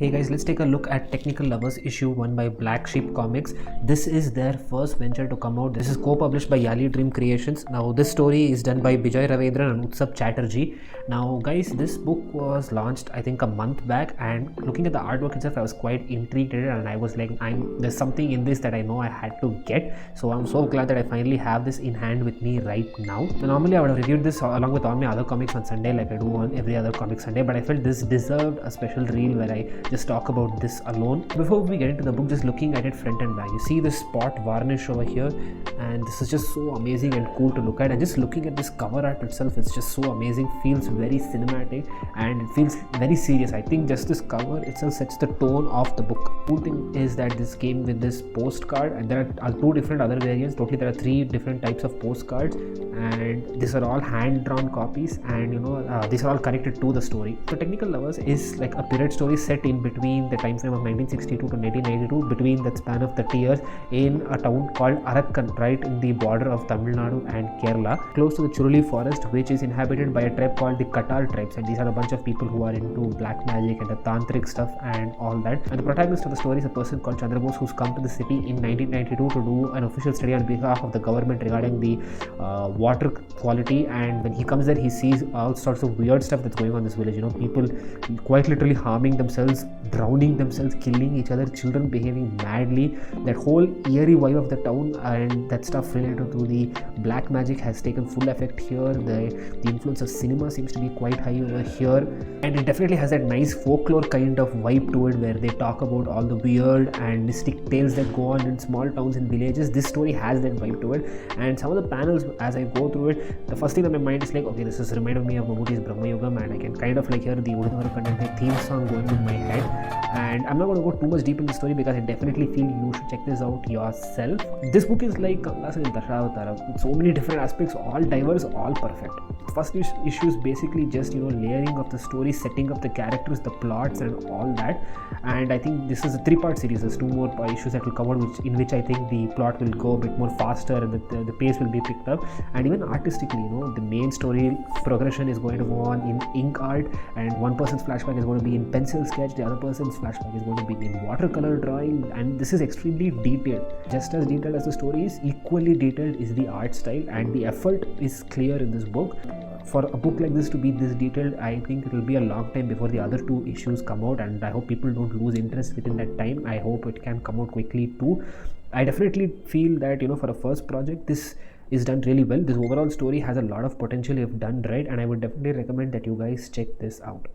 Hey guys, let's take a look at Technical Lovers issue 1 by Black Sheep Comics. This is their first venture to come out. This is co-published by Yali Dream Creations. Now this story is done by Bijay Ravendran and Utsap Chatterjee. Now guys, this book was launched I think a month back, and looking at the artwork itself I was quite intrigued and I was like, there's something in this that I know I had to get. So I'm so glad that I finally have this in hand with me right now. So normally I would have reviewed this along with all my other comics on Sunday like I do on every other comic Sunday, but I felt this deserved a special reel where I just talk about this alone. Before we get into the book, just looking at it front and back, you see this spot varnish over here, and this is just so amazing and cool to look at. And just looking at this cover art itself, it's just so amazing, feels very cinematic and it feels very serious. I think just this cover itself sets the tone of the book. Cool thing is that this came with this postcard, and there are two different other variants. Totally there are three different types of postcards, and these are all hand drawn copies, and these are all connected to the story. So Technical Lovers is like a period story set in between the time frame of 1962 to 1992, between that span of 30 years, in a town called Arakkan, right in the border of Tamil Nadu and Kerala, close to the Churuli forest, which is inhabited by a tribe called the Katar tribes, and these are a bunch of people who are into black magic and the tantric stuff and all that. And the protagonist of the story is a person called Chandrabose, who's come to the city in 1992 to do an official study on behalf of the government regarding the water quality. And when he comes there, he sees all sorts of weird stuff that's going on in this village. People quite literally harming themselves, drowning themselves, killing each other, children behaving madly. That whole eerie vibe of the town and that stuff related to the black magic has taken full effect here. The influence of cinema seems to be quite high over here, and it definitely has that nice folklore kind of vibe to it, where they talk about all the weird and mystic tales that go on in small towns and villages. This story has that vibe to it, and some of the panels, as I go through it, the first thing that my mind is like, okay, this is reminded me of Mammootty's Brahma Yugam, and I can kind of like hear the Udavaru Kandante theme song going in my head. And I'm not going to go too much deep into the story because I definitely feel you should check this out yourself. This book is like Dashavatara, so many different aspects, all diverse, all perfect. First issue is basically just layering of the story, setting up the characters, the plots and all that. And I think this is a 3-part series. There's 2 more issues that will come out, in which I think the plot will go a bit more faster and the pace will be picked up. And even artistically, the main story progression is going to go on in ink art, and one person's flashback is going to be in pencil sketch, the other person's flashback is going to be in watercolor drawing, and this is extremely detailed. Just as detailed as the story is, equally detailed is the art style, and the effort is clear in this book. For a book like this to be this detailed, I think it will be a long time before the other 2 issues come out, and I hope people don't lose interest within that time. I hope it can come out quickly too. I definitely feel that for a first project, this is done really well. This overall story has a lot of potential if done right, and I would definitely recommend that you guys check this out.